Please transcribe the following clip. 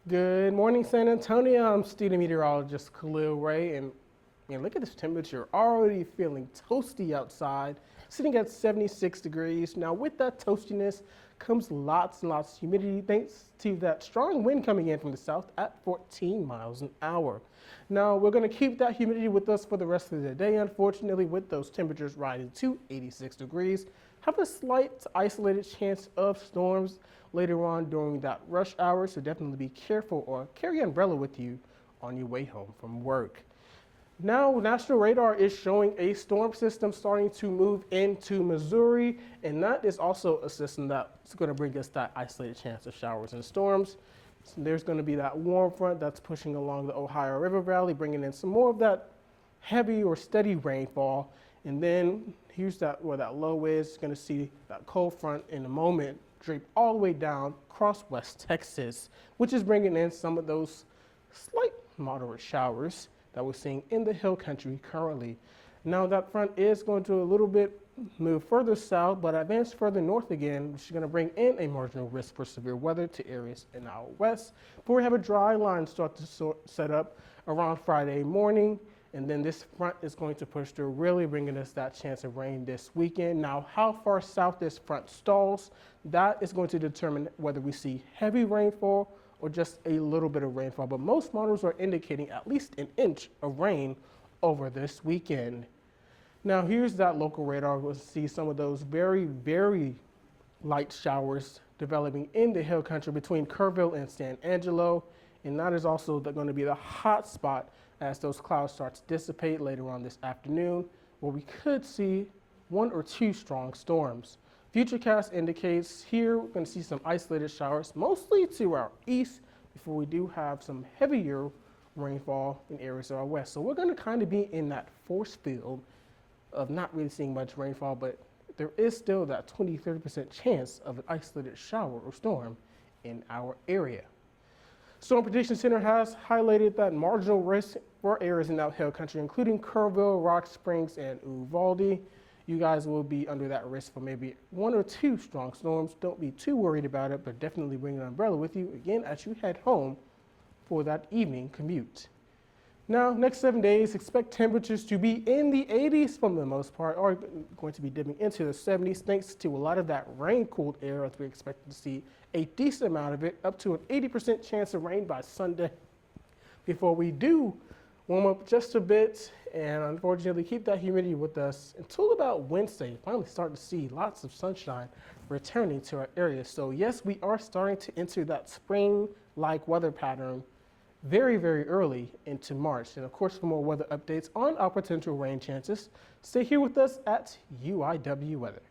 Good morning, San Antonio. I'm student meteorologist Khalil Ray, and look at this temperature. Already feeling toasty outside, sitting at 76 degrees. Now, with that toastiness comes lots and lots of humidity, thanks to that strong wind coming in from the south at 14 miles an hour. Now, we're going to keep that humidity with us for the rest of the day, unfortunately, with those temperatures rising to 86 degrees. Have a slight isolated chance of storms later on during that rush hour, so definitely be careful or carry an umbrella with you on your way home from work. Now, National Radar is showing a storm system starting to move into Missouri, and that is also a system that's going to bring us that isolated chance of showers and storms. So there's going to be that warm front that's pushing along the Ohio River Valley, bringing in some more of that heavy or steady rainfall. And then here's where that low is. Going to see that cold front in a moment drape all the way down across West Texas, which is bringing in some of those slight moderate showers that we're seeing in the hill country currently. Now that front is going to a little bit move further south, but advance further north again, which is going to bring in a marginal risk for severe weather to areas in our west. Before we have a dry line start to set up around Friday morning, and then this front is going to push through, really bringing us that chance of rain this weekend. Now, how far south this front stalls, that is going to determine whether we see heavy rainfall or just a little bit of rainfall. But most models are indicating at least an inch of rain over this weekend. Now, here's that local radar. We'll see some of those very, very light showers developing in the hill country between Kerrville and San Angelo. And that is also going to be the hot spot as those clouds start to dissipate later on this afternoon, where we could see 1 or 2 strong storms. Futurecast indicates here we're going to see some isolated showers, mostly to our east, before we do have some heavier rainfall in areas of our west. So we're going to kind of be in that force field of not really seeing much rainfall, but there is still that 20-30% chance of an isolated shower or storm in our area. Storm Prediction Center has highlighted that marginal risk for areas in that hill country, including Kerrville, Rock Springs, and Uvalde. You guys will be under that risk for maybe 1 or 2 strong storms. Don't be too worried about it, but definitely bring an umbrella with you again as you head home for that evening commute. Now, next 7 days, expect temperatures to be in the 80s for the most part, or going to be dipping into the 70s thanks to a lot of that rain-cooled air, as we expect to see a decent amount of it, up to an 80% chance of rain by Sunday. Before we do warm up just a bit and unfortunately keep that humidity with us until about Wednesday, finally start to see lots of sunshine returning to our area. So yes, we are starting to enter that spring-like weather pattern very, very early into March. And of course, for more weather updates on our potential rain chances, stay here with us at UIW Weather.